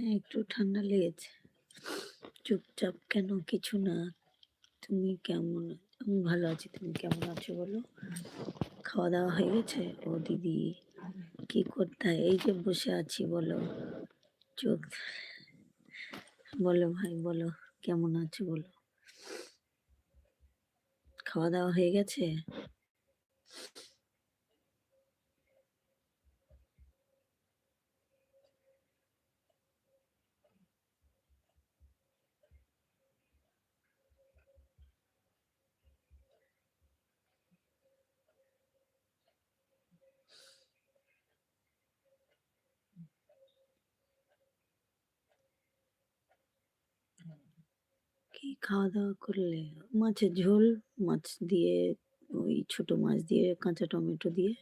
হ্যাঁ, একটু ঠান্ডা লেগেছে। চুপচাপ কেন? কিছু না। তুমি কেমন? আমি ভালো আছি। তুমি কেমন আছো বলো? খাওয়া-দাওয়া হয়ে গেছে? ও দিদি, কি কোথায়? এই যে বসে আছি বলো। চোখ বলো ভাই বলো, কেমন আছো বলো? খাওয়া-দাওয়া হয়ে গেছে? কি খাওয়া-দাওয়া করলে? মাছের ঝোল, মাছ দিয়ে ওই ছোট মাছ দিয়ে কাঁচা টমেটো দিয়ে